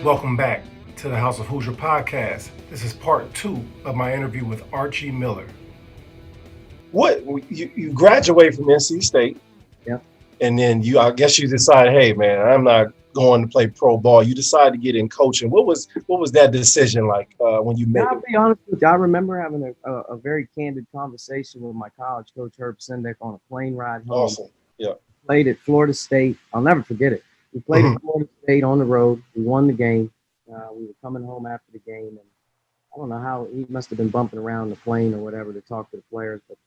Welcome back to the House of Hoosier podcast. This is part 2 of my interview with Archie Miller. What you graduate from NC State, Yeah. and then I guess you decide, hey man, I'm not going to play pro ball. You decide to get in coaching. What was that decision like when you made I'll it? be honest with you. I remember having a very candid conversation with my college coach, Herb Sendek, on a plane ride home. Awesome. Yeah. Played at Florida State. I'll never forget it. We played at Florida State on the road. We won the game. We were coming home after the game, and I don't know how he must have been bumping around the plane or whatever to talk to the players, but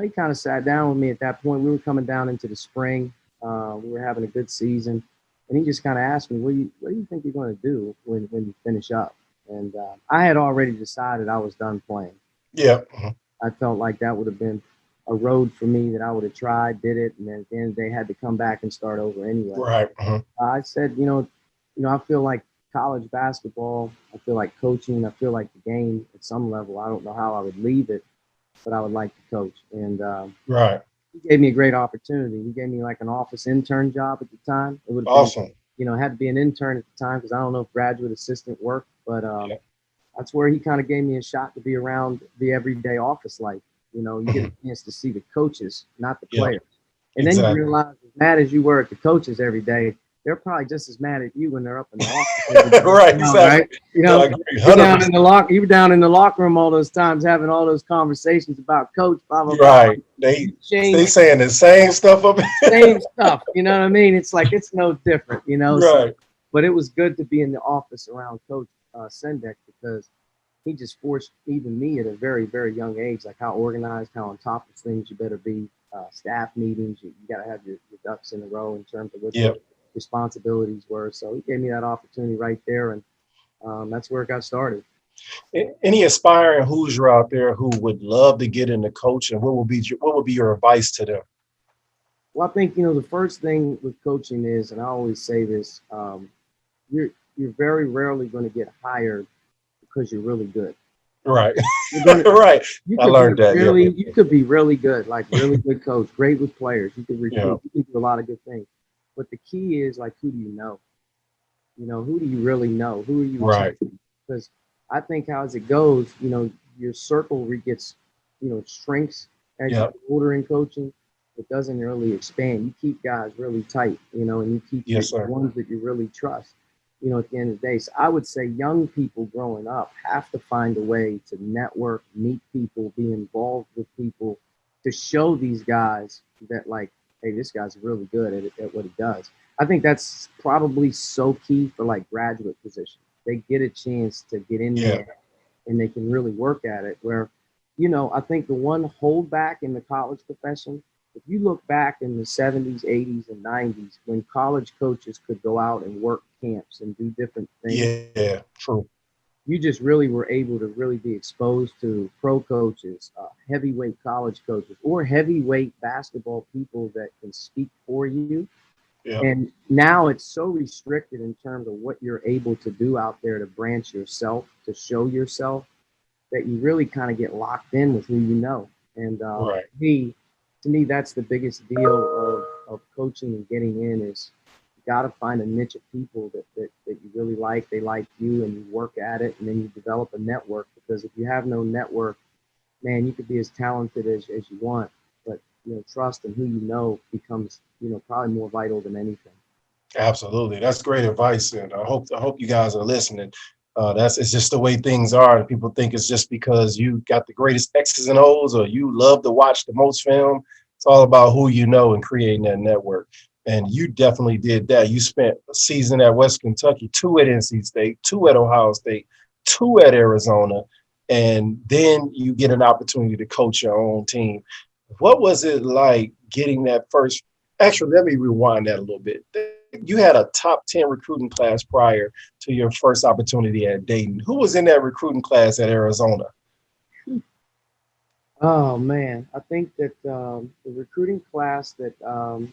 he kind of sat down with me at that point. We were coming down into the spring. We were having a good season, and he just kind of asked me, "What do you think you're going to do when you finish up?" And I had already decided I was done playing. Yeah. I felt like that would have been a road for me that I would have tried, did it, and then at the end of the day had to come back and start over anyway. Right. I said, I feel like college basketball, I feel like coaching, I feel like the game at some level. I don't know how I would leave it, but I would like to coach. And Right. he gave me a great opportunity. He gave me like an office intern job at the time. It would have Awesome. been, it had to be an intern at the time because I don't know if graduate assistant worked, but that's where he kind of gave me a shot to be around the everyday office life. You get a chance to see the coaches, not the players. And then you realize, as mad as you were at the coaches every day, they're probably just as mad at you when they're up in the office. Right, exactly. Right? You were down in the locker room all those times having all those conversations about coach, blah, blah, blah. Right. They saying the same stuff up. Same stuff. You know what I mean? It's like it's no different, Right. So, but it was good to be in the office around Coach Sendek because he just forced even me at a very, very young age, like how organized, how on top of things you better be. Staff meetings, you got to have your ducks in a row in terms of what your responsibilities were. So he gave me that opportunity right there, and that's where it got started. Any aspiring Hoosier out there who would love to get into coaching, what would be your advice to them? Well, I think the first thing with coaching is, and I always say this, you're very rarely going to get hired because you're really good. Right. Right. I learned that. You could be really good, like really good coach, great with players. You could recruit. You can do a lot of good things. But the key is, like, who do you know? Who do you really know? Who are you? Right. Because I think as it goes, your circle gets, shrinks as you get older in coaching. It doesn't really expand. You keep guys really tight, and you keep the ones that you really trust. At the end of the day. So I would say young people growing up have to find a way to network, meet people, be involved with people to show these guys that, like, hey, this guy's really good at what he does. I think that's probably so key for like graduate positions. They get a chance to get in there and they can really work at it. Where, I think the one holdback in the college profession, if you look back in the 70s, 80s, and 90s, when college coaches could go out and work camps and do different things. Yeah, true. You just really were able to really be exposed to pro coaches, heavyweight college coaches, or heavyweight basketball people that can speak for you. Yeah. And now it's so restricted in terms of what you're able to do out there to branch yourself, to show yourself, that you really kind of get locked in with who you know. And to me, that's the biggest deal of coaching and getting in is you got to find a niche of people that you really like. They like you, and you work at it, and then you develop a network. Because if you have no network, man, you could be as talented as you want, but trust and who you know becomes probably more vital than anything. Absolutely, that's great advice, and I hope you guys are listening. It's just the way things are, and people think it's just because you got the greatest X's and O's or you love to watch the most film. It's all about who you know and creating that network. And you definitely did that. You spent a season at West Kentucky, 2 at NC State, 2 at Ohio State, 2 at Arizona, and then you get an opportunity to coach your own team. What was it like getting that first? Actually, let me rewind that a little bit. You had a top 10 recruiting class prior to your first opportunity at Dayton. Who was in that recruiting class at Arizona? Oh, man. I think that the recruiting class that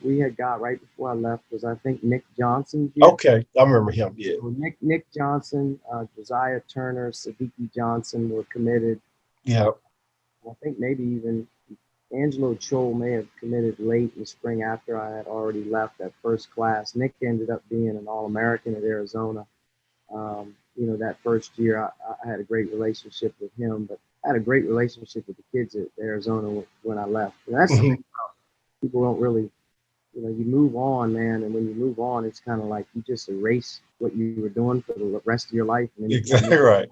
we had got right before I left was, I think, Nick Johnson. Okay. I remember him, yeah. So Nick Johnson, Josiah Turner, Sadiki Johnson were committed. Yeah. I think maybe even Angelo Chol may have committed late in the spring after I had already left that first class. Nick ended up being an All-American at Arizona. That first year, I had a great relationship with him, but I had a great relationship with the kids at Arizona when I left. And that's the Mhm. thing people don't really, you move on, man. And when you move on, it's kind of like you just erase what you were doing for the rest of your life. And then you kind of Exactly right.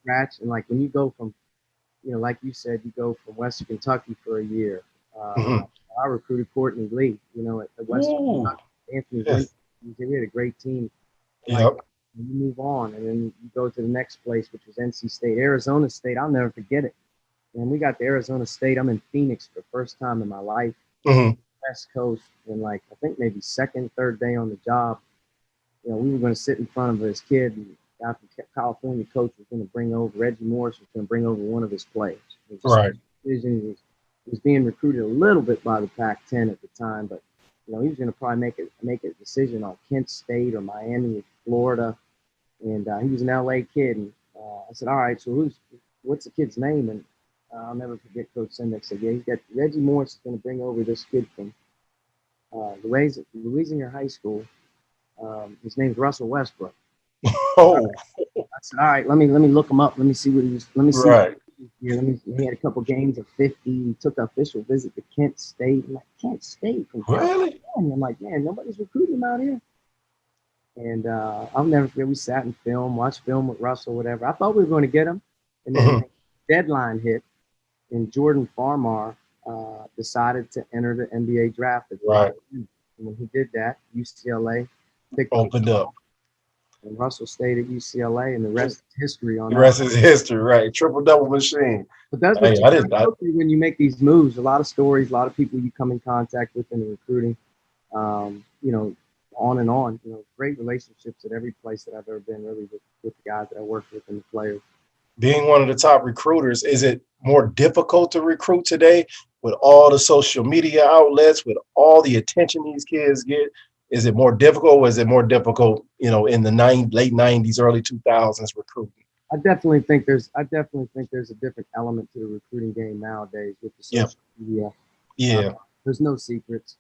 scratch. And like when you go from, like you said, you go from Western Kentucky for a year. Mhm. I recruited Courtney Lee, at Western Ooh, Kentucky. Anthony Wynn, yes. we had a great team. And like Yep. you move on, and then you go to the next place, which was NC State, Arizona State. I'll never forget it. And we got to Arizona State. I'm in Phoenix for the first time in my life, Mhm. West Coast, and like I think maybe second, third day on the job. We were going to sit in front of this kid. And after California coach was going to bring over Reggie Morris was going to bring over one of his players. It was just Right. he was being recruited a little bit by the Pac-10 at the time, but he was going to probably make a decision on Kent State or Miami or Florida, and he was an LA kid. And I said, all right, so what's the kid's name? And I'll never forget Coach Sendak said, yeah, he's got Reggie Morris is going to bring over this kid from Louisiana High School. His name's Russell Westbrook. Oh, I said, all right, let me look him up. Let me see what he was. Let me see. right. He had a couple games of 50. He took an official visit to Kent State. I'm like, Kent State from Really? California. I'm like, man, nobody's recruiting him out here. And I'll never forget. We sat and watched film with Russell, whatever. I thought we were going to get him, and then Mhm. deadline hit, and Jordan Farmar decided to enter the NBA draft. Right. And when he did that, UCLA picked him. Opened up. And Russell stayed at UCLA, and the rest is history on The that. rest is history, right? Triple double machine. But that's what Hey, you I didn't. go through when you make these moves. A lot of stories, a lot of people you come in contact with in the recruiting. On and on. Great relationships at every place that I've ever been, really, with the guys that I worked with and the players. Being one of the top recruiters, is it more difficult to recruit today with all the social media outlets, with all the attention these kids get? Is it more difficult, or is it more difficult, in the late 90s, early 2000s recruiting? I definitely think there's a different element to the recruiting game nowadays with the Yep. social media. Yeah. There's no secrets.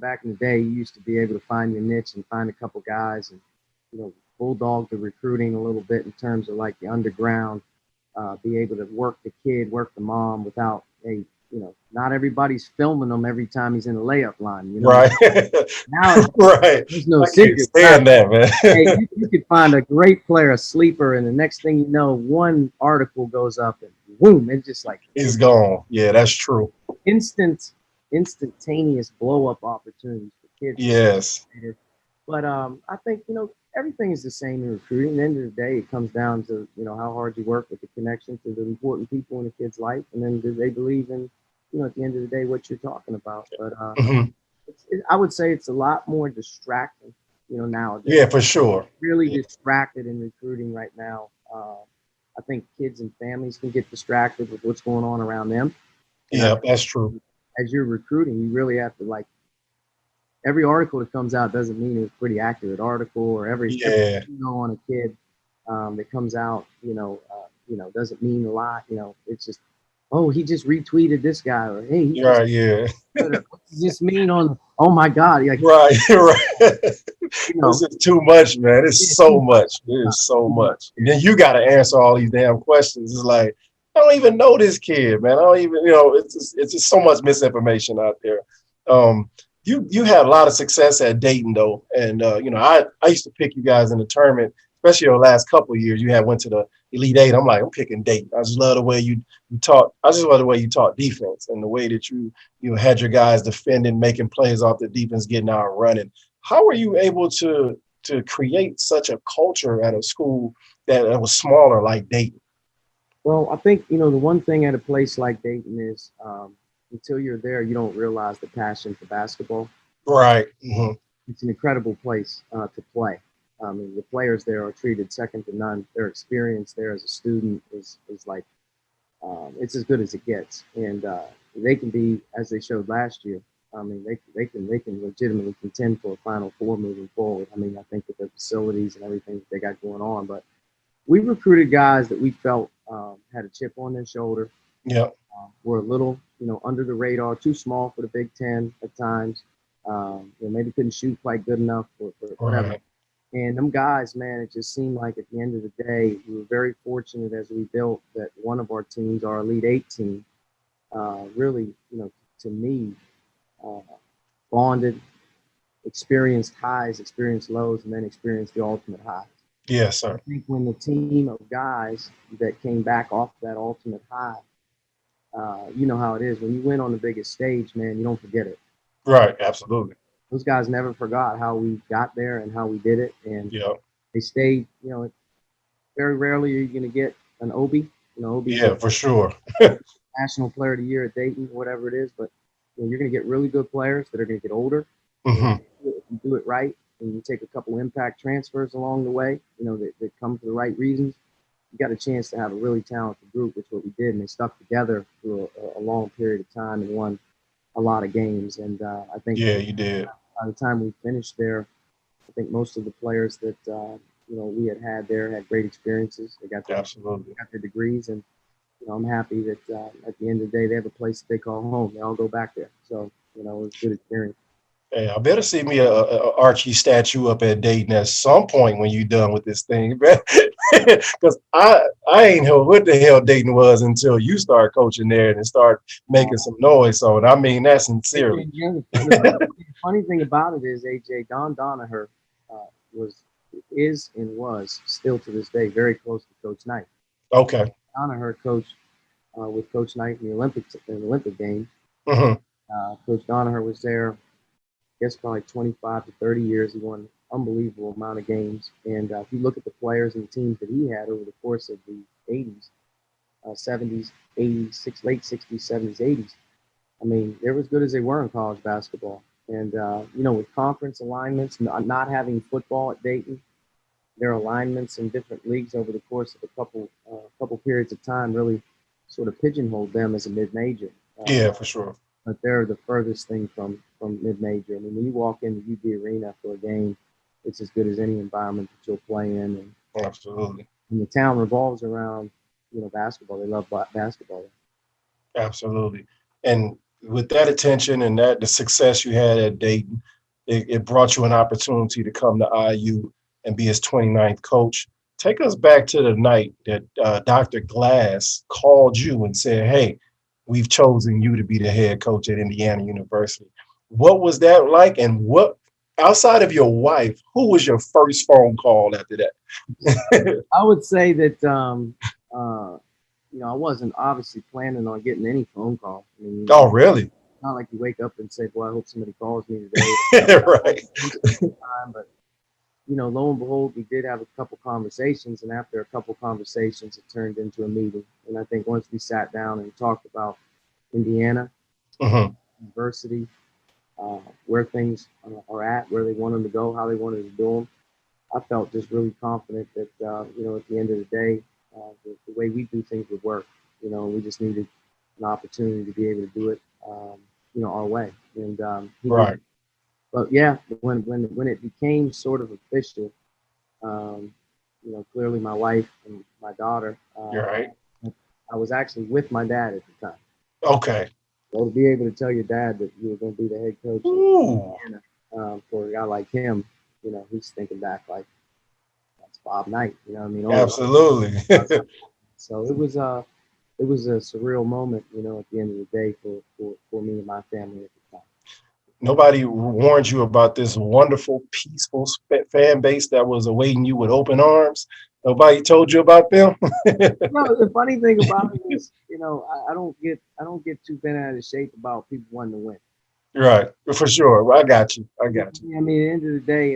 Back in the day, you used to be able to find your niche and find a couple guys and, bulldog the recruiting a little bit in terms of like the underground, be able to work the kid, work the mom without not everybody's filming them every time he's in the layup line. Right. Now Right. there's no I can't secret. stand that, man. Hey, you could find a great player, a sleeper, and the next thing you know, one article goes up and boom, it's just like It's gone. Yeah, that's true. instantaneous blow up opportunities for kids. Yes. But I think everything is the same in recruiting. At the end of the day, it comes down to how hard you work with the connection to the important people in a kid's life, and then do they believe in at the end of the day what you're talking about. But Mhm. I would say it's a lot more distracting nowadays. Yeah, for sure. Really Yeah. distracted in recruiting right now. I think kids and families can get distracted with what's going on around them. And Yeah, that's true. as you're recruiting, you really have to every article that comes out doesn't mean it's a pretty accurate article, or every Yeah. on a kid that comes out, doesn't mean a lot. It's just, oh, he just retweeted this guy, or hey, he just, Right. Yeah. what does this mean on? Oh my God, like Right. Right. you know, This is too much, man. It's so much. It is so much. And then you got to answer all these damn questions. It's like, I don't even know this kid, man. I don't even, it's just so much misinformation out there. You had a lot of success at Dayton, though. And, I used to pick you guys in the tournament, especially your last couple of years. You had went to the Elite Eight. I'm like, I'm picking Dayton. I just love the way you taught. I just love the way you taught defense, and the way that you had your guys defending, making plays off the defense, getting out and running. How were you able to create such a culture at a school that was smaller like Dayton? well, I think the one thing at a place like Dayton is until you're there, you don't realize the passion for basketball. Right. Mm-hmm. It's an incredible place to play. I mean, the players there are treated second to none. Their experience there as a student is like it's as good as it gets, and they can be, as they showed last year. I mean, they can legitimately contend for a Final Four moving forward. I mean, I think with their facilities and everything that they got going on, but we recruited guys that we felt had a chip on their shoulder. Yeah. Were a little, under the radar, too small for the Big Ten at times. Maybe couldn't shoot quite good enough for whatever. Right. And them guys, man, it just seemed like at the end of the day, we were very fortunate as we built that one of our teams, our Elite Eight team, really, to me, uh, bonded, experienced highs, experienced lows, and then experienced the ultimate highs. Yes, I sir. think when the team of guys that came back off that ultimate high, you know how it is. When you win on the biggest stage, man, you don't forget it. Right. Absolutely. Those guys never forgot how we got there and how we did it, and Yeah. they stayed. Very rarely are you going to get an Obi. Obi's Yeah, a for sure. national player of the year at Dayton, whatever it is. But you're going to get really good players that are going to get older. And Hmm. if you do it right, and you take a couple impact transfers along the way, that come for the right reasons, you got a chance to have a really talented group, which is what we did, and they stuck together through a long period of time and won a lot of games. And I think Yeah, you did. by the time we finished there, I think most of the players that we had there had great experiences. They Absolutely. got their degrees, and I'm happy that at the end of the day they have a place that they call home. They all go back there, so it was a good experience. Hey, I better see me a Archie statue up at Dayton at some point when you done with this thing, because I ain't know what the hell Dayton was until you start coaching there and start making some noise. So, and I mean that sincerely. The funny thing about it is, AJ, Don Donaher was is and was still to this day very close to Coach Knight. Okay. Donaher coached with Coach Knight in the Olympic game. Hmm. Coach Donaher was there, I guess, probably 25 to 30 years. He won an unbelievable amount of games. And if you look at the players and the teams that he had over the course of the 80s, 70s, 80s, late 60s, 70s, 80s, I mean, they're as good as they were in college basketball. And, with conference alignments, not having football at Dayton, their alignments in different leagues over the course of a couple periods of time really sort of pigeonholed them as a mid-major. Yeah, for sure. But they're the furthest thing from mid-major. I mean, when you walk into UD Arena for a game, it's as good as any environment that you'll play in. Absolutely. And the town revolves around, basketball. They love basketball. Absolutely. And with that attention and that the success you had at Dayton, it brought you an opportunity to come to IU and be his 29th coach. Take us back to the night that Dr. Glass called you and said, "Hey, we've chosen you to be the head coach at Indiana University." What was that like? And what, outside of your wife, who was your first phone call after that? I would say that, I wasn't obviously planning on getting any phone calls. I mean, Oh, really? not like you wake up and say, "Boy, I hope somebody calls me today." Right. But lo and behold, we did have a couple conversations, and after a couple conversations, it turned into a meeting. And I think once we sat down and talked about Indiana Hmm. University, where things are at, where they want them to go, how they wanted to do them, I felt just really confident that at the end of the day, the way we do things would work. We just needed an opportunity to be able to do it, our way. And Right. But yeah, when it became sort of official, clearly my wife and my daughter. You're right. I was actually with my dad at the time. Okay. So to be able to tell your dad that you were going to be the head coach Ooh. for a guy like him, he's thinking back like that's Bob Knight. I mean, Absolutely. so it was a surreal moment, at the end of the day for me and my family at the time. Nobody warned you about this wonderful, peaceful fan base that was awaiting you with open arms. Nobody told you about them. The funny thing about it is, I don't get too bent out of shape about people wanting to win. Right, for sure. I got you. I mean, at the end of the day,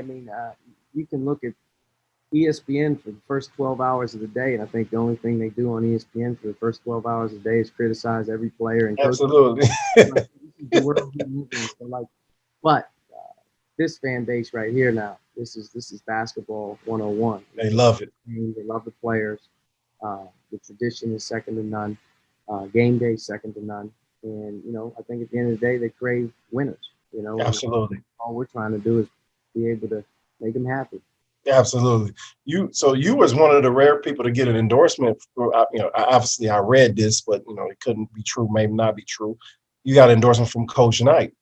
you can look at ESPN for the first 12 hours of the day, and I think the only thing they do on ESPN for the first 12 hours of the day is criticize every player and coach. Absolutely. Like, the world we live in. So but this fan base right here now, this is basketball 101. They love it. They love the players. The tradition is second to none. Game day second to none. And I think at the end of the day, they crave winners. Absolutely. All we're trying to do is be able to make them happy. Absolutely. You was one of the rare people to get an endorsement for, obviously I read this, but it couldn't be true, maybe not be true. You got an endorsement from Coach Knight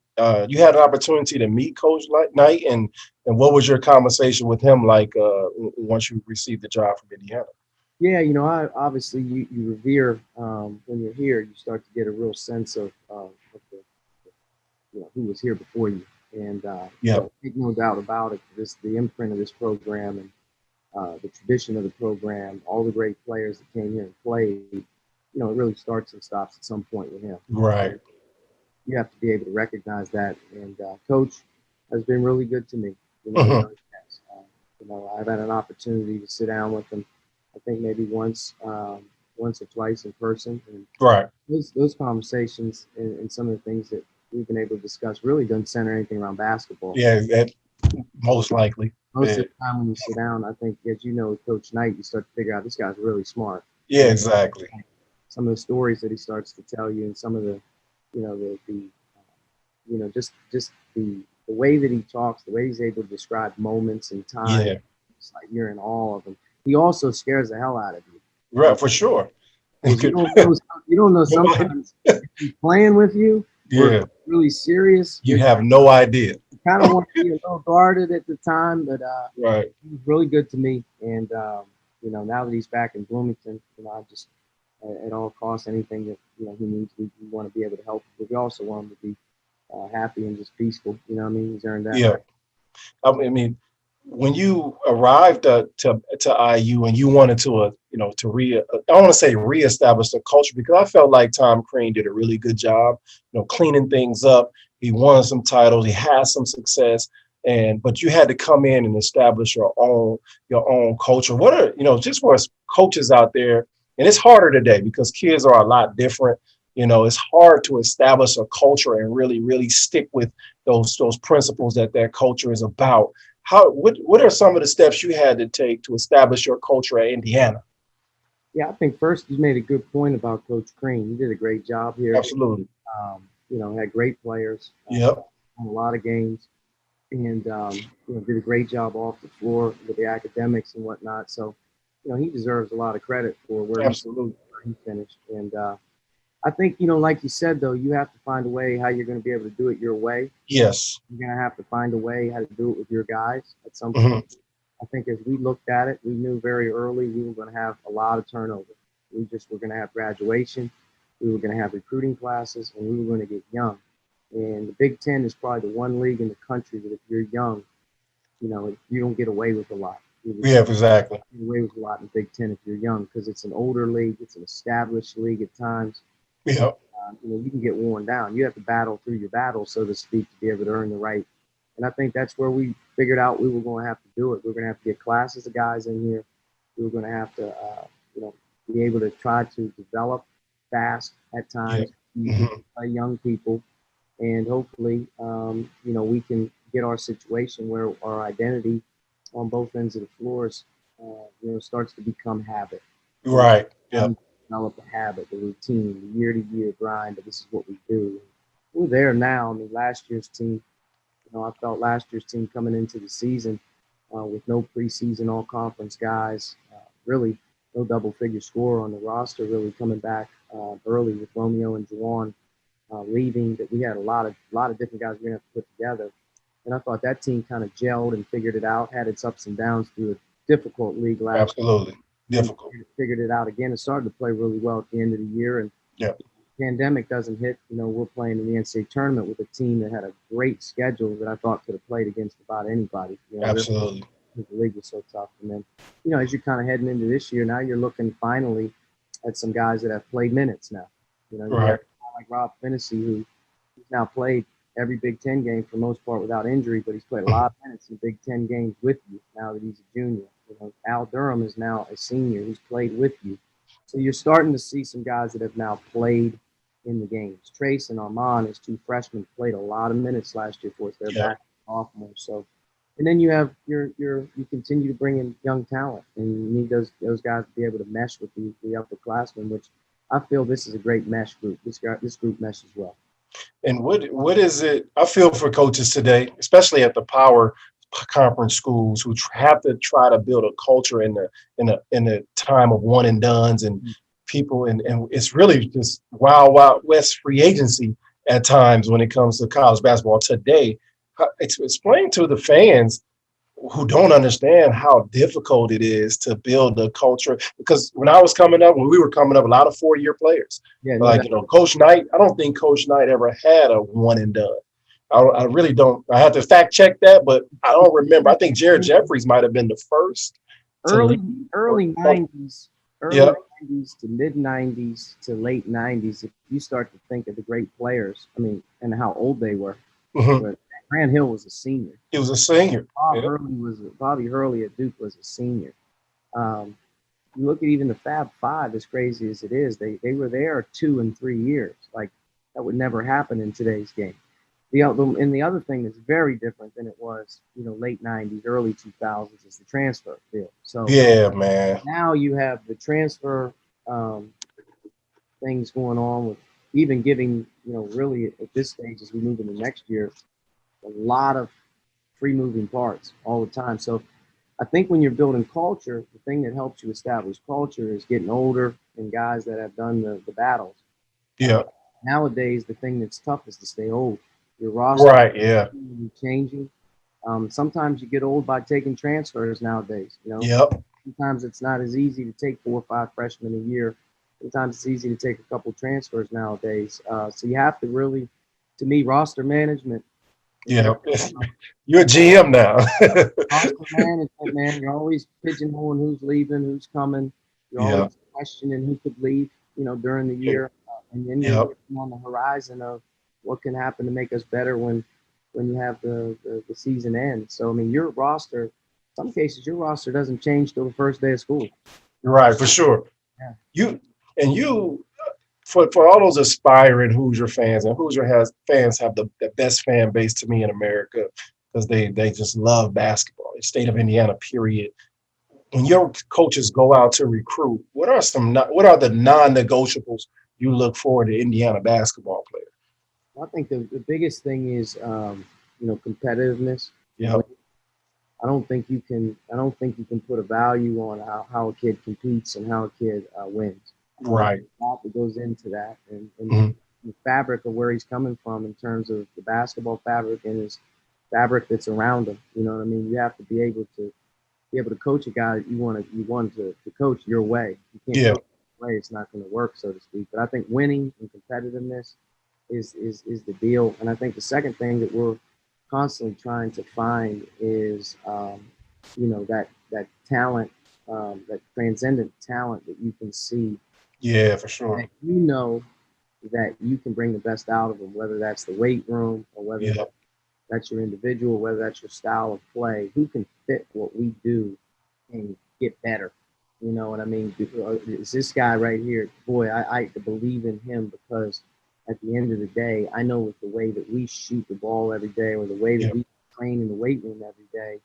you had an opportunity to meet Coach Knight, and what was your conversation with him like once you received the job from Indiana? Yeah, I obviously you revere when you're here. You start to get a real sense of the, who was here before you, and make no doubt about it. The imprint of this program and the tradition of the program, all the great players that came here and played. It really starts and stops at some point with him. Right. You have to be able to recognize that, and Coach has been really good to me. I've had an opportunity to sit down with him. I think maybe once or twice in person. And right. Those conversations and some of the things that we've been able to discuss really don't center anything around basketball. Yeah, that most likely. Most of the time when you sit down, I think, as you know, with Coach Knight, you start to figure out this guy's really smart. Yeah, exactly. Some of the stories that he starts to tell you, and some of the, just the way that he talks, the way he's able to describe moments and time. Yeah. It's like you're in awe of him. He also scares the hell out of you. Right, for sure. You don't know sometimes if he's playing with you. Yeah. Really serious. You have no idea. You kind of want to be a little guarded at the time, but right. He was really good to me. And now that he's back in Bloomington, I just at all costs, anything that he needs, we want to be able to help. But we also want him to be happy and just peaceful. He's earned that. Yeah. I mean, when you arrived to IU and you wanted to I want to say reestablish the culture, because I felt like Tom Crean did a really good job, cleaning things up. He won some titles, he had some success, but you had to come in and establish your own culture. What are just for us coaches out there, and it's harder today because kids are a lot different. It's hard to establish a culture and really, really stick with those principles that culture is about. What are some of the steps you had to take to establish your culture at Indiana? Yeah, I think first you made a good point about Coach Crean. He did a great job here. Absolutely. Had great players. Yep. Won a lot of games, and did a great job off the floor with the academics and whatnot. So, he deserves a lot of credit for where he finished. And I think, like you said, though, you have to find a way how you're going to be able to do it your way. Yes. You're going to have to find a way how to do it with your guys at some point. I think as we looked at it, we knew very early we were going to have a lot of turnover. We just were going to have graduation. We were going to have recruiting classes, and we were going to get young. And the Big Ten is probably the one league in the country that if you're young, you don't get away with a lot. Yeah, exactly. You get away with a lot in the Big Ten if you're young, because it's an older league. It's an established league at times. Yeah. You can get worn down. You have to battle through your battles, so to speak, to be able to earn the right. And I think that's where we figured out we were going to have to do it. We were going to have to get classes of guys in here. We were going to have to, be able to try to develop fast at times, by young people, and hopefully, we can get our situation where our identity on both ends of the floors, starts to become habit. Right. Yeah. Develop a habit, the routine, the year-to-year grind. But this is what we do. We're there now. I mean, last year's team. I felt last year's team coming into the season with no preseason all-conference guys, really no double-figure score on the roster, really coming back early with Romeo and Juwan leaving. That we had a lot of different guys we're going to have to put together. And I thought that team kind of gelled and figured it out, had its ups and downs through a difficult league last year. Absolutely. Difficult. Figured it out again and started to play really well at the end of the year. And yeah. Pandemic doesn't hit, we're playing in the NCAA tournament with a team that had a great schedule that I thought could have played against about anybody. Absolutely. The league was so tough. And then, as you're kind of heading into this year, now you're looking finally at some guys that have played minutes now. Right. Like Rob Finnessy, who's now played every Big Ten game for the most part without injury, but he's played a lot of minutes in Big Ten games with you now that he's a junior. Al Durham is now a senior who's played with you. So you're starting to see some guys that have now played in the games. Trace and Armand, as two freshmen, played a lot of minutes last year for us. They're back sophomores. So, and then you have you continue to bring in young talent, and you need those guys to be able to mesh with the upperclassmen, which I feel this is a great mesh group. This group meshes well. And what is it? I feel for coaches today, especially at the power conference schools, who have to try to build a culture in the time of one and dones and people, and it's really just wild west free agency at times when it comes to college basketball today. Explain to the fans who don't understand how difficult it is to build a culture. Because when we were coming up, a lot of 4-year players. Yeah, no Like, doubt. Coach Knight, I don't think Coach Knight ever had a one and done. I really don't. I have to fact check that, but I don't remember. I think Jared Jeffries might have been the first to early leave. early 90s, Yeah. early 90s to mid 90s to late 90s. If you start to think of the great players, I mean, and how old they were. Mhm. But Grant Hill was a senior. He was a senior. Yeah. Bobby Hurley at Duke was a senior. You look at even the Fab Five, as crazy as it is, they were there 2 and 3 years. Like, that would never happen in today's game. And the other thing that's very different than it was, late 90s, early 2000s is the transfer field. So Yeah, man. now you have the transfer things going on with even giving, really at this stage as we move into next year, a lot of free moving parts all the time. So I think when you're building culture, the thing that helps you establish culture is getting older and guys that have done the battles. Yeah. Nowadays, the thing that's tough is to stay old. Your roster Right. Yeah. is changing. Sometimes you get old by taking transfers nowadays. Yep. Sometimes it's not as easy to take 4 or 5 freshmen a year. Sometimes it's easy to take a couple transfers nowadays. So you have to really, to me, roster management. Yeah. You're a GM now. Roster management, man. You're always pigeonholing who's leaving, who's coming. You're Yeah. always questioning who could leave, during the year. And then you're looking on the horizon of what can happen to make us better when you have the season end. So, I mean, your roster, in some cases, your roster doesn't change till the first day of school. You're right, for sure. Yeah. For all those aspiring Hoosier fans, and fans have the best fan base to me in America because they just love basketball. The state of Indiana, period. When your coaches go out to recruit, what are the non-negotiables you look for in the Indiana basketball player? I think the biggest thing is, competitiveness. Yeah. I don't think you can put a value on how a kid competes and how a kid wins. Right. There's a lot that goes into that, and Mhm. the fabric of where he's coming from in terms of the basketball fabric and his fabric that's around him. You know what I mean? You have to be able to coach a guy that you want to coach your way. You can't Yeah. coach your way; it's not going to work, so to speak. But I think winning and competitiveness is the deal. And I think the second thing that we're constantly trying to find is, that talent, that transcendent talent that you can see. Yeah, for sure. That that you can bring the best out of them, whether that's the weight room or whether that's your individual, whether that's your style of play. Who can fit what we do and get better? You know what I mean? Is this guy right here? Boy, I believe in him because at the end of the day, I know with the way that we shoot the ball every day or the way that we train in the weight room every day,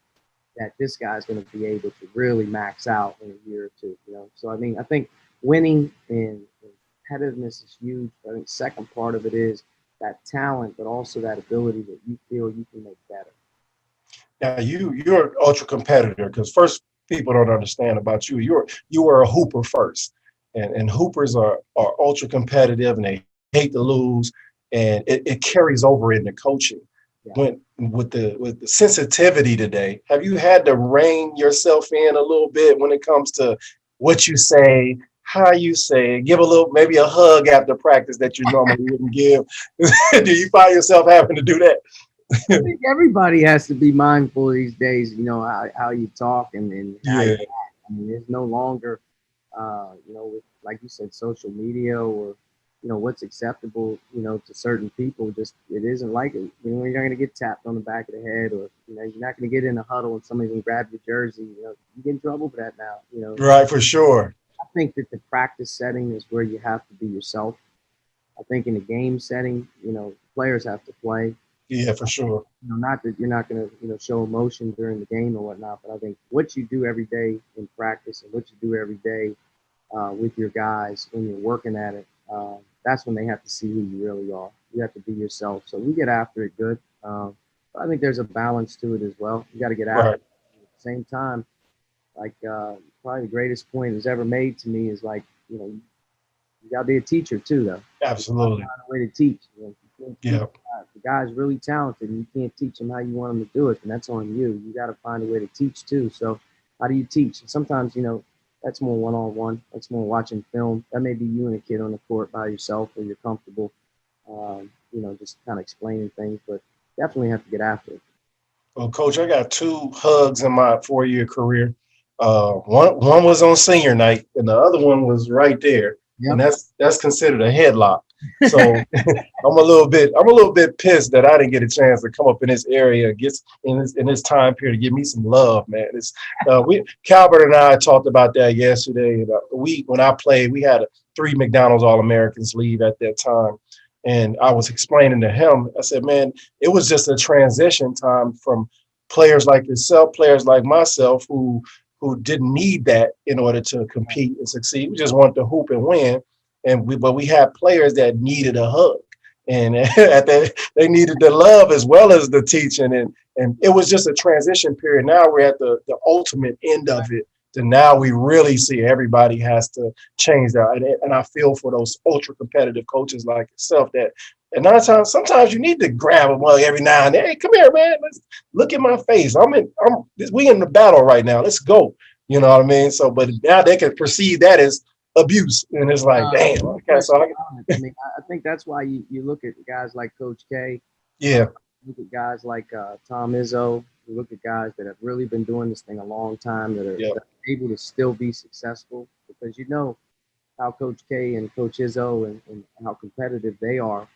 that this guy's going to be able to really max out in a year or two. So I mean, I think winning and competitiveness is huge. I think the second part of it is that talent, but also that ability that you feel you can make better. Now you're an ultra competitor because first people don't understand about you. You were a hooper first, and hoopers are ultra competitive and they hate to lose, and it carries over into coaching. Yeah. With the sensitivity today, have you had to rein yourself in a little bit when it comes to what you say, how you say it, give maybe a hug after practice that you normally wouldn't give? Do you find yourself having to do that? I think everybody has to be mindful these days, how you talk and how you act. I mean, there's no longer, with, like you said, social media or, what's acceptable, to certain people. Just it isn't like it. You're not going to get tapped on the back of the head, or you're not going to get in a huddle and somebody's going to grab your jersey. You get in trouble for that now. Right, for sure. I think that the practice setting is where you have to be yourself. I think in a game setting, players have to play. Yeah, for sure. Not that you're not going to, show emotion during the game or whatnot, but I think what you do every day in practice and what you do every day with your guys when you're working at it, that's when they have to see who you really are. You have to be yourself. So we get after it good. But I think there's a balance to it as well. You got to get after it. At the same time, like probably the greatest point that's ever made to me is like, you got to be a teacher too, though. Absolutely. Find a way to teach. You Yeah. The guy's really talented and you can't teach him how you want him to do it, then that's on you. You got to find a way to teach too. So how do you teach? And sometimes, that's more one-on-one. That's more watching film. That may be you and a kid on the court by yourself where you're comfortable, just kind of explaining things, but definitely have to get after it. Well, Coach, I got 2 hugs in my 4-year career. One was on senior night, and the other one was right there, and Yep. that's considered a headlock. So I'm a little bit pissed that I didn't get a chance to come up in this area, get in this time period, to give me some love, man. It's Calvert and I talked about that yesterday. When I played, we had 3 McDonald's All-Americans leave at that time. And I was explaining to him, I said, man, it was just a transition time from players like yourself, players like myself, who didn't need that in order to compete and succeed. We just wanted to hoop and win. But we had players that needed a hug. And they needed the love as well as the teaching. And it was just a transition period. Now we're at the ultimate end of it. And now we really see everybody has to change that. And I feel for those ultra competitive coaches like yourself and sometimes you need to grab them every now and then. Hey, come here, man. Let's look at my face. We in the battle right now. Let's go. You know what I mean? So, but now they can perceive that as abuse. And it's like, damn. Okay, I think that's why you look at guys like Coach K. Yeah. Look at guys like Tom Izzo. You look at guys that have really been doing this thing a long time that are able to still be successful, because how Coach K and Coach Izzo and how competitive they are,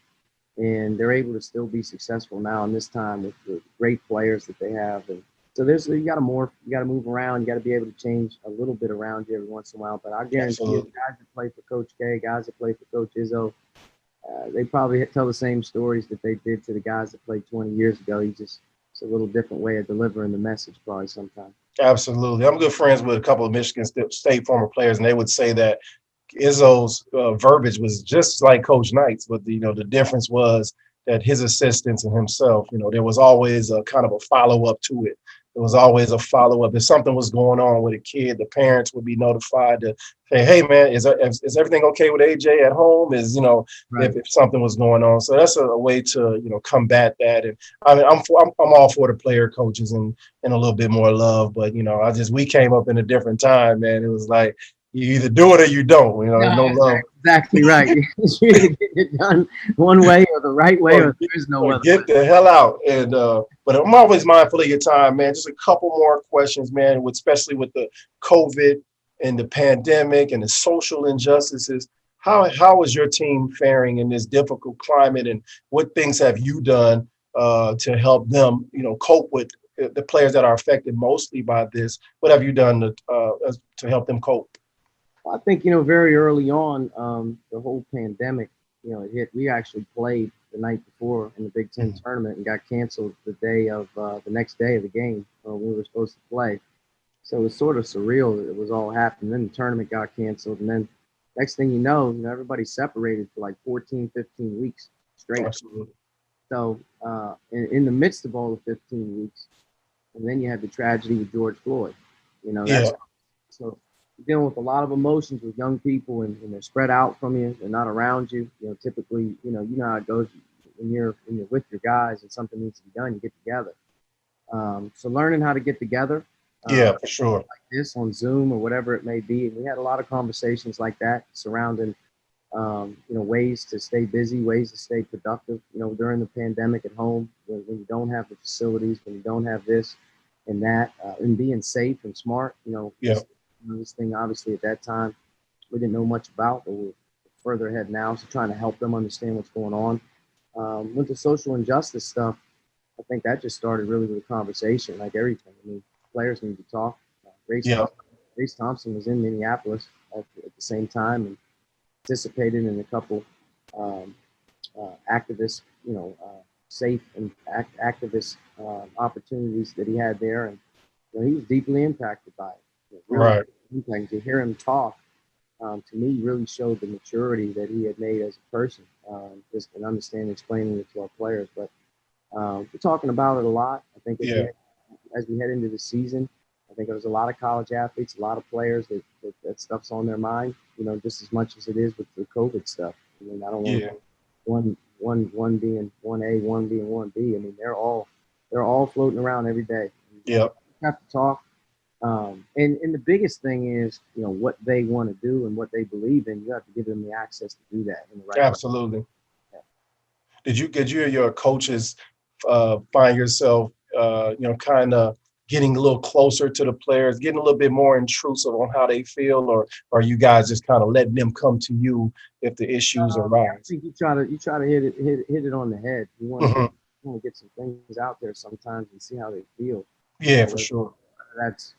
and they're able to still be successful now in this time with the great players that they have. And so you got to morph, you got to move around, you got to be able to change a little bit around you every once in a while. But I guarantee you, guys that play for Coach K, guys that play for Coach Izzo, they probably tell the same stories that they did to the guys that played 20 years ago. It's a little different way of delivering the message probably sometimes. Absolutely. I'm good friends with a couple of Michigan State former players, and they would say that Izzo's verbiage was just like Coach Knight's, but the difference was that his assistants and himself, there was always a kind of a follow-up to it. There was always a follow-up. If something was going on with a kid, the parents would be notified to say, hey, man, is everything okay with AJ at home? Right. if something was going on. So that's a way to, combat that. And I mean, I'm all for the player coaches and a little bit more love. But, we came up in a different time, man. It was like, you either do it or you don't. No love. Exactly right. You either get it done one way or the right way, or there's no other. Get the hell out. And but I'm always mindful of your time, man. Just a couple more questions, man. Especially with the COVID and the pandemic and the social injustices. How is your team faring in this difficult climate, and what things have you done to help them, cope with the players that are affected mostly by this? What have you done to help them cope? I think, very early on, the whole pandemic, it hit. We actually played the night before in the Big Ten tournament and got canceled the next day of the game when we were supposed to play. So it was sort of surreal that it was all happening. Then the tournament got canceled. And then next thing you know, everybody separated for like 14, 15 weeks straight. Absolutely. So in the midst of all the 15 weeks, and then you had the tragedy with George Floyd. So dealing with a lot of emotions with young people, and they're spread out from you. They're not around you. Typically, you know how it goes when you're with your guys and something needs to be done, you get together. So learning how to get together. For sure. Like this on Zoom or whatever it may be. And we had a lot of conversations like that surrounding, ways to stay busy, ways to stay productive, during the pandemic at home, when you don't have the facilities, when you don't have this and that, and being safe and smart, this thing, obviously, at that time, we didn't know much about, but we're further ahead now. So trying to help them understand what's going on. With the social injustice stuff, I think that just started really with a conversation, like everything. I mean, players need to talk. Grace Thompson was in Minneapolis at the same time and participated in a couple activist, safe and activist opportunities that he had there. And he was deeply impacted by it. Right. To hear him talk, to me, really showed the maturity that he had made as a person, just an understanding, explaining it to our players. But we're talking about it a lot. I think as we head into the season, I think there's a lot of college athletes, a lot of players that stuff's on their mind, just as much as it is with the COVID stuff. I mean, I don't want one one being 1A, one being 1B. I mean, they're all floating around every day. Yep. You have to talk. And the biggest thing is, what they want to do and what they believe in. You have to give them the access to do that in the right way. Absolutely. Did you or your coaches find yourself, kind of getting a little closer to the players, getting a little bit more intrusive on how they feel, or are you guys just kind of letting them come to you if the issues I arise? think you try to hit it on the head. You want Hmm. to get some things out there sometimes and see how they feel. Yeah, for sure. That's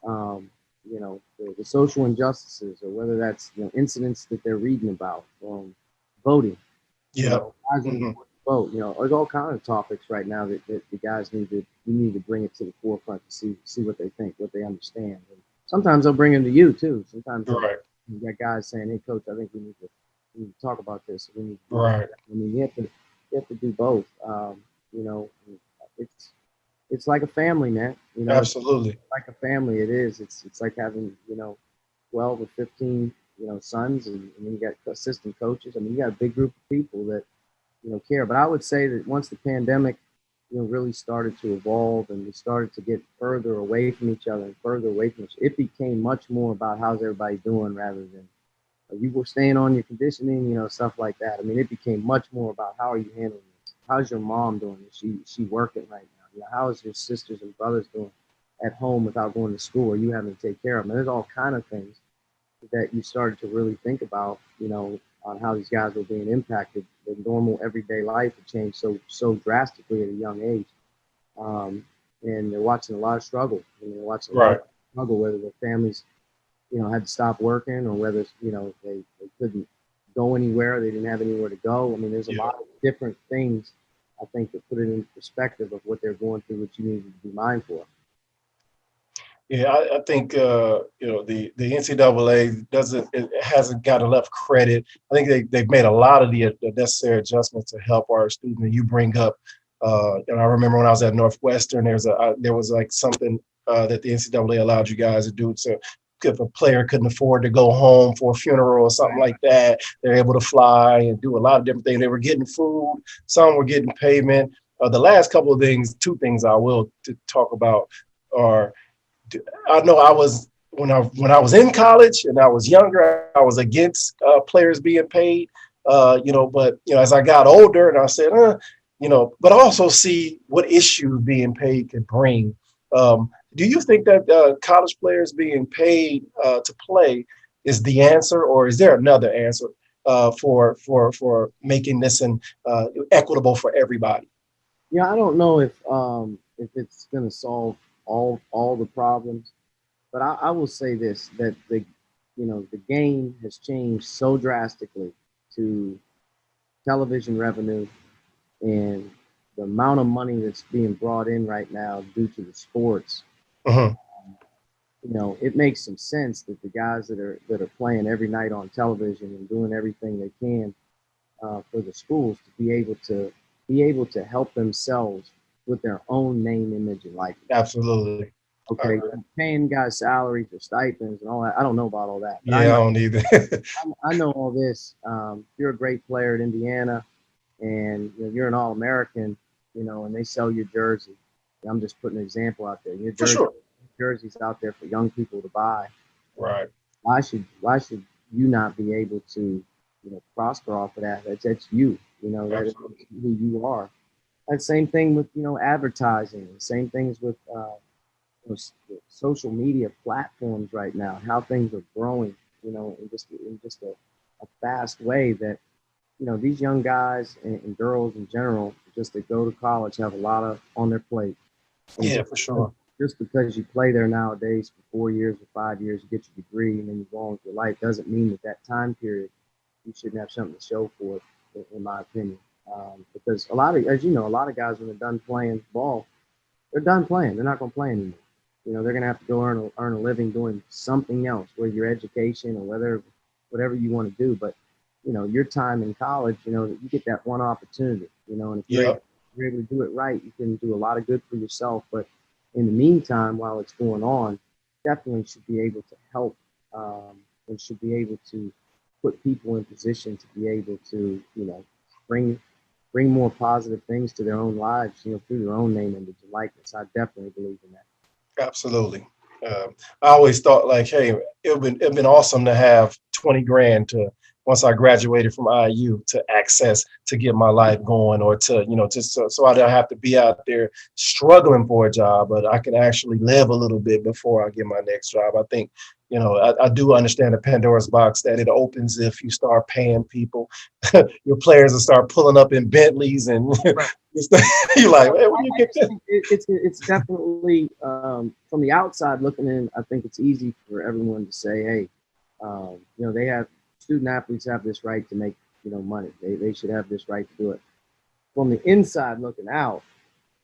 the social injustices, or whether that's incidents that they're reading about, voting. Yeah. Guys need Hmm. to vote. There's all kinds of topics right now that the guys you need to bring it to the forefront to see what they think, what they understand. And sometimes they'll bring them to you too. Sometimes Right. you got guys saying, "Hey, coach, I think we need to talk about this. We need to do Right. that." I mean, you have to do both. It's it's like a family, man. It's Absolutely. like a family. It is. It's like having 12 or 15 sons, and then you got assistant coaches. I mean, you got a big group of people that care. But I would say that once the pandemic really started to evolve, and we started to get further away from each other and further away from it became much more about how's everybody doing, rather than you were staying on your conditioning, stuff like that. I mean, it became much more about how are you handling this? How's your mom doing? Is she working right now? How is your sisters and brothers doing at home without going to school? Are you having to take care of them? And there's all kind of things that you started to really think about, on how these guys were being impacted. The normal everyday life had changed so drastically at a young age, and they're watching a lot of struggle. And they're watching a lot Right. of struggle, whether their families, had to stop working, or whether they couldn't go anywhere, they didn't have anywhere to go. I mean, there's a Yeah. lot of different things, I think, that put it in perspective of what they're going through, which you need to be mindful of. Yeah, I think the NCAA it hasn't got enough credit. I think they've made a lot of the necessary adjustments to help our students. And you bring up, and I remember when I was at Northwestern, there was like something that the NCAA allowed you guys to do. So if a player couldn't afford to go home for a funeral or something like that, they're able to fly and do a lot of different things. They were getting food, some were getting payment. The last couple of things, two things I will to talk about are. I know I was when I was in college and I was younger, I was against players being paid. But as I got older, and I said, but I also see what issues being paid can bring. Do you think that college players being paid to play is the answer, or is there another answer for making this equitable for everybody? Yeah, I don't know if it's going to solve all the problems, but I will say this, that the game has changed so drastically to television revenue, and the amount of money that's being brought in right now due to the sports. Uh-huh. It makes some sense that the guys that are playing every night on television and doing everything they can for the schools to be able to help themselves with their own name, image, and likeness. Absolutely. Okay, paying guys salaries or stipends and all that. I don't know about all that. But Yeah, I don't either. I know all this. You're a great player at Indiana, and you're an All-American, and they sell your jersey. I'm just putting an example out there. Your For sure. jersey's out there for young people to buy. Right. Why should you not be able to prosper off of that? That's you. That is who you are. That same thing with advertising. Same things with social media platforms right now. How things are growing. In just a fast way that these young guys and girls in general, just that go to college, have a lot of on their plate. And Yeah, for sure. Just because you play there nowadays for 4 years or 5 years, you get your degree, and then you go on with your life, doesn't mean that time period you shouldn't have something to show for it, in my opinion. Because a lot of, as you know, a lot of guys, when they're done playing ball, they're done playing. They're not going to play anymore. They're going to have to go earn a living doing something else, whether your education or whatever you want to do. But your time in college, you get that one opportunity. And if you're able to do it right, you can do a lot of good for yourself. But in the meantime, while it's going on, definitely should be able to help, and should be able to put people in position to be able to, bring bring more positive things to their own lives, through their own name, image, and likeness. I definitely believe in that. Absolutely. I always thought like, hey, it'd been awesome to have 20 grand to once I graduated from IU to access to get my life going, or to, just so I don't have to be out there struggling for a job, but I can actually live a little bit before I get my next job. I think, I do understand the Pandora's box that it opens if you start paying people. Your players will start pulling up in Bentleys and Right. you're like, hey, where you get this? It's definitely from the outside looking in. I think it's easy for everyone to say, hey, they have student athletes have this right to make money. They should have this right to do it. From the inside looking out,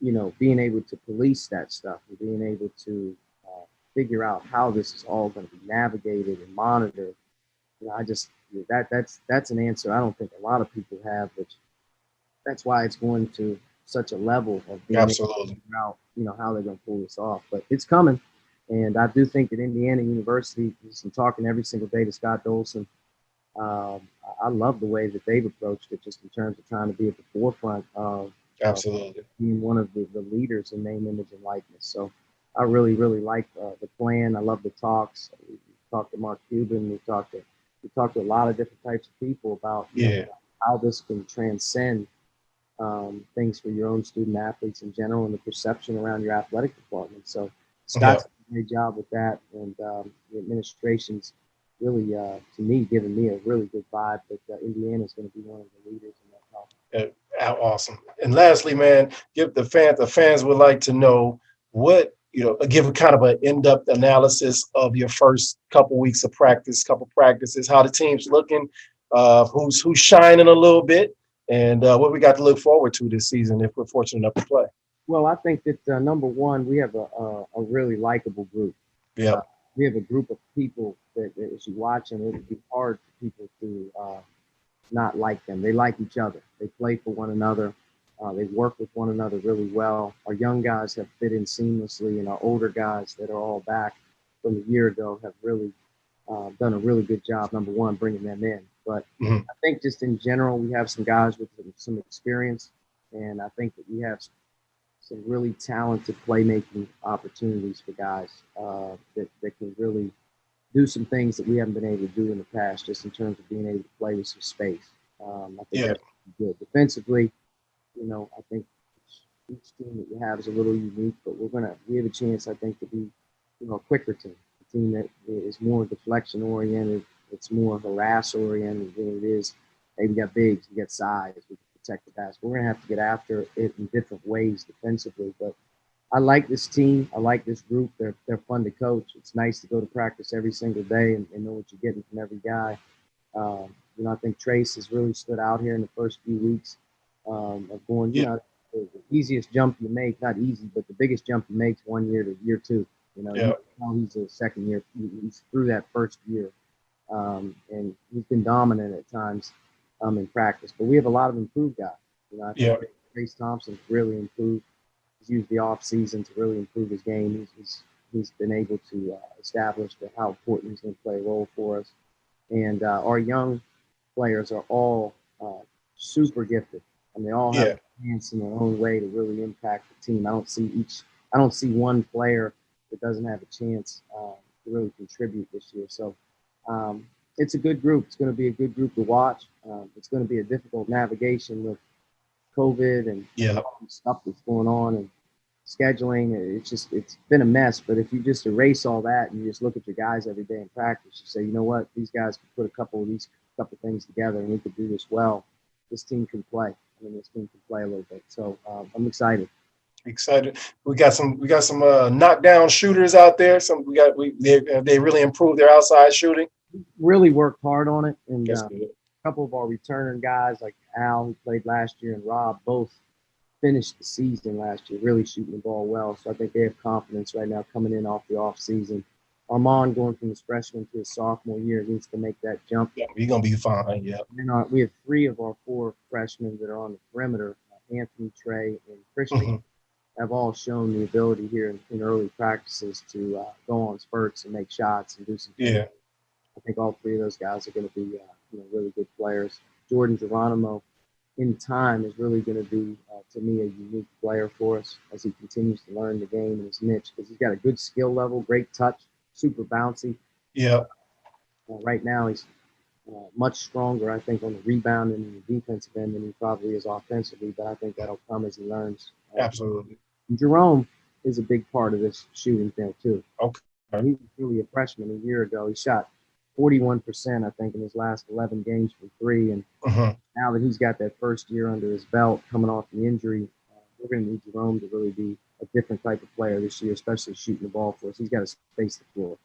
being able to police that stuff and being able to figure out how this is all going to be navigated and monitored. I just that's an answer I don't think a lot of people have, which that's why it's going to such a level of being able to figure out, how they're going to pull this off. But it's coming. And I do think that Indiana University, I'm talking every single day to Scott Dolson, I love the way that they've approached it, just in terms of trying to be at the forefront of being one of the leaders in name, image, and likeness. So I really, really like the plan. I love the talks. We talked to Mark Cuban. We talked to a lot of different types of people about how this can transcend things for your own student athletes in general and the perception around your athletic department. So Scott's done a great job with that, and the administration's really, to me, giving me a really good vibe that Indiana is going to be one of the leaders in that topic. Awesome. And lastly, man, give the fans would like to know what, give a kind of an in-depth analysis of your first couple weeks of practice, couple practices, how the team's looking, who's shining a little bit, and what we got to look forward to this season if we're fortunate enough to play. Well, I think that number one, we have a really likable group. Yeah. We have a group of people that as you watch them, it would be hard for people to not like them. They like each other. They play for one another. They work with one another really well. Our young guys have fit in seamlessly, and our older guys that are all back from a year ago have really done a really good job, number one, bringing them in. But I think just in general, we have some guys with some experience, and I think that we have some really talented playmaking opportunities for guys that can really do some things that we haven't been able to do in the past, just in terms of being able to play with some space. I think that's good. Defensively, I think each team that you have is a little unique, but we have a chance, I think, to be, a quicker team, a team that is more deflection oriented, it's more harass oriented than it is. Hey, we got bigs, we got size, we can protect the basket. We're gonna have to get after it in different ways defensively, but I like this team. I like this group. They're fun to coach. It's nice to go to practice every single day and know what you're getting from every guy. I think Trace has really stood out here in the first few weeks of going, the easiest jump you make, not easy, but the biggest jump you make 1 year to year two. He's a second year. He's through that first year. And he's been dominant at times in practice. But we have a lot of improved guys. I think Trace Thompson's really improved. He's used the off season to really improve his game. He's been able to establish how important he's going to play a role for us. And our young players are all super gifted, and they all have a chance in their own way to really impact the team. I don't see one player that doesn't have a chance to really contribute this year. So it's a good group. It's going to be a good group to watch. It's going to be a difficult navigation with COVID and all the stuff that's going on and scheduling. It's been a mess. But if you just erase all that and you just look at your guys every day in practice, you say, you know what, these guys can put a couple things together and we could do this well. This team can play. This team can play a little bit. So I'm excited. We got some knockdown shooters out there. They really improved their outside shooting. Really worked hard on it, and a couple of our returning guys like Al, who played last year, and Rob both finished the season last year, really shooting the ball well. So I think they have confidence right now coming in off the off season. Armand, going from his freshman to his sophomore year, needs to make that jump. Yeah, he's gonna be fine. Yeah. And we have 3 of our 4 freshmen that are on the perimeter: Anthony, Trey, and Christian. Have all shown the ability here in early practices to go on spurts and make shots and do some things. Yeah. I think all 3 of those guys are going to be really good players. Jordan Geronimo in time is really going to be, to me, a unique player for us as he continues to learn the game and his niche, because he's got a good skill level, great touch, super bouncy. Yeah. Right now, he's much stronger, I think, on the rebound and the defensive end than he probably is offensively, but I think that'll come as he learns. Absolutely. Jerome is a big part of this shooting thing, too. Okay. He was really a freshman a year ago. He shot 41%, I think, in his last 11 games from three. And now that he's got that first year under his belt coming off the injury, we're going to need Jerome to really be a different type of player this year, especially shooting the ball for us. He's got to space the floor.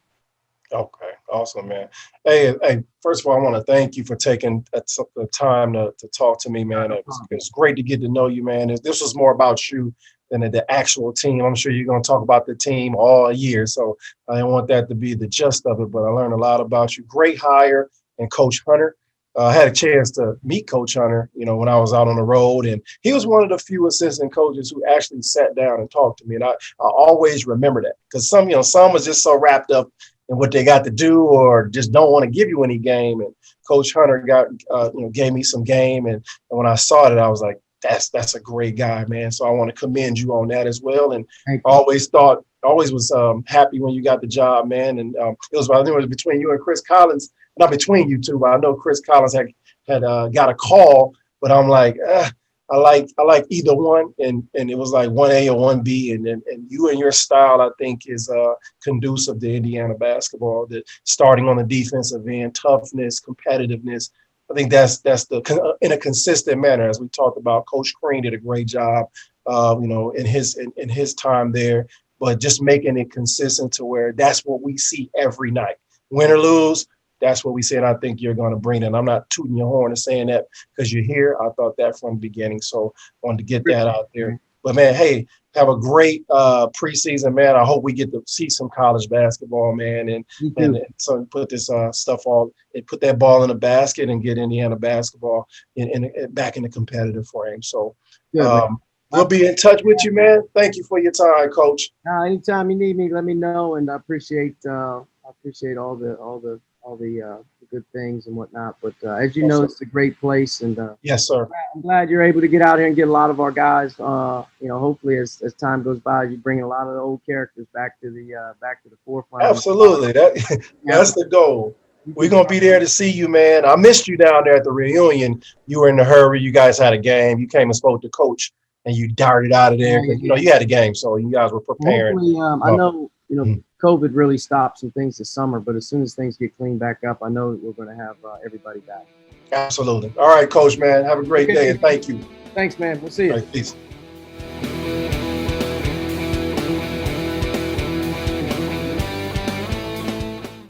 Okay, awesome, man. Hey, first of all, I want to thank you for taking the time to talk to me, man. It was great to get to know you, man. This was more about you than the actual team. I'm sure you're going to talk about the team all year, so I didn't want that to be the gist of it, but I learned a lot about you. Great hire and Coach Hunter. I had a chance to meet Coach Hunter, when I was out on the road, and he was one of the few assistant coaches who actually sat down and talked to me, and I always remember that, because some was just so wrapped up and what they got to do, or just don't want to give you any game. And Coach Hunter gave me some game. And when I saw it, I was like, that's a great guy, man. So I want to commend you on that as well. And always was happy when you got the job, man. And I think it was between you and Chris Collins, not between you two, but I know Chris Collins had got a call, but I'm like, I like either one, and it was like 1A or 1B, and you and your style, I think, is conducive to Indiana basketball. That starting on the defensive end, toughness, competitiveness. I think that's in a consistent manner, as we talked about. Coach Crean did a great job, in his time there, but just making it consistent to where that's what we see every night, win or lose. That's what we said. I think you're going to bring it. I'm not tooting your horn and saying that because you're here. I thought that from the beginning. So wanted to get that out there. But, man, hey, have a great preseason, man. I hope we get to see some college basketball, man. And so put this stuff all and put that ball in the basket and get Indiana basketball back in the competitive frame. So we'll be in touch with you, man. Thank you for your time, Coach. Anytime you need me, let me know. And I appreciate all the good things and whatnot. But as you know, it's a great place. And yes, sir. I'm glad you're able to get out here and get a lot of our guys. Hopefully as time goes by, you bring a lot of the old characters back to the forefront. Absolutely, that's the goal. We're gonna be there to see you, man. I missed you down there at the reunion. You were in a hurry. You guys had a game. You came and spoke to Coach, and you darted out of there because you had a game, so you guys were preparing. Hopefully, I know COVID really stopped some things this summer, but as soon as things get cleaned back up, I know we're going to have everybody back. Absolutely. All right, Coach, man. Have a great day, and thank you. Thanks, man. We'll see you. All right, peace.